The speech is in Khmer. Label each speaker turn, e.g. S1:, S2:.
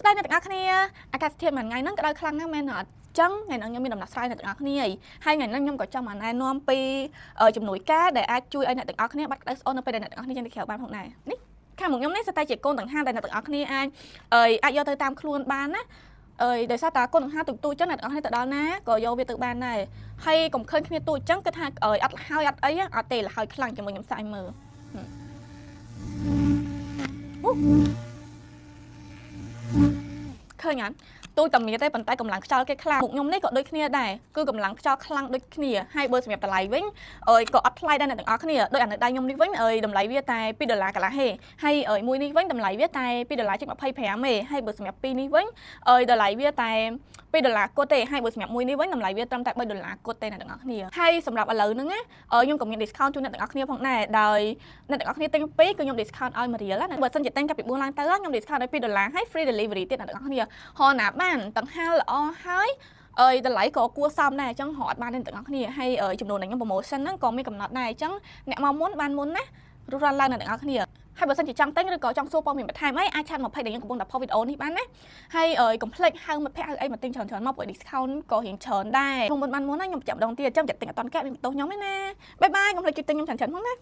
S1: ស្ដីអ្នកទាំងអស់គ្នាអាកាសធាតុមួយថ្ងៃហ្នឹងក្តៅខ្លាំងណាស់មែនអត់ចឹងថ្ងៃហ្នឹងខ្ញុំមានដំណោះស្រាយអ្នកទាំងអស់គ្នាហើយថ្ងៃហ្នឹងខ្ញុំក៏ចង់មកណែនាំពីជំនួយការដែលអាចជួយឲ្យអ្នកទាំងអស់គ្នាបាត់ក្តៅស្អូននៅពេលដែលអ្នកទាំងអស់គ្នាចេញទៅក្រៅបានផងដែរនេះខាងមុខខ្ញុំនេះស្ទើរតែជាកូនដង្ហើមដែលអ្នកទាំងអស់គ្នាអាចយកទៅតាមខ្លួនបានណាដោយសារតាកូនដង្ហើមទូចចឹងអ្នកទាំងអស់គ្នាទៅដល់ណាក៏យកវាទៅបានដែរហើយកុំឃើញគ្នាទូចចឹងគិតថាអត់ហើយអត់អីអត់ទេលហើយខ្លាំងជាមួយខ្ញុំសាយមើលឃើញអត់ទូចតែមានទេប៉ុន្តែកម្លាំងខ្យល់គេខ្លាំងមុខខ្ញុំនេះក៏ដូចគ្នាដែរគឺកម្លាំងខ្យល់ខ្លាំងដូចគ្នាហើយបើសម្រាប់តម្លៃវិញក៏អត់ថ្លៃដែរអ្នកទាំងអស់គ្នាដោយអានៅដៃខ្ញុំនេះវិញតម្លៃវាតែ$2កន្លះទេហើយមួយនេះវិញតម្លៃវាតែ$2.25ទេហើយបើសម្រាប់ពីរនេះវិញតម្លៃវាតែ$2គត់ទេហើយបើសម្រាប់មួយនេះវិញតម្លៃវាត្រឹមតែ$3គត់ទេអ្នកទាំងអស់គ្នាហើយសម្រាប់ឥឡូវហ្នឹងខ្ញុំក៏មាន discount ជូនអ្នកទាំងអស់គ្នាផងដែរដោយអ្នកទាំងអស់គ្នាទិញពីរគឺខ្ញុំ discount ឲ្យ1រៀលណាបើសិនជាទិញកាពី4ឡើងទៅខ្ញុំ discount ឲ្យ$2ហើយ free delivery ទៀតអ្នកទាំងអស់គ្នាហោណាបានទាំងហាលល្អហើយតម្លៃក៏គួរសមដែរអញ្ចឹងរកអត់បានទេទាំងអស់គ្នាហើយចំនួនខ្ញុំ promotion ហ្នឹងក៏មានកំណត់ដែរអញ្ចឹងអ្នកមកមុនបានមុនណារស់រានឡើងអ្នកទាំងអស់គ្នាហើយបើសិនជាចង់ទិញឬក៏ចង់សួរព័ត៌មានបន្ថែមអីអាចឆាតមកភេទដែលខ្ញុំកំពុងតែផុសវីដេអូនេះបានណាហើយកុំភ្លេចហៅមិត្តភក្តិហៅអីមកទិញច្រើនមកព្រោះ discount ក៏រៀងច្រើនដែរខ្ញុំមុនបានមុនណាខ្ញុំចាប់ម្ដងទៀតអញ្ចឹងចាត់ទិញអត់តាន់កាត់មានបន្ទោសខ្ញុំទេណាបាយបាយកុំភ្លេចជួយទិញខ្ញុំច្រើនផងណា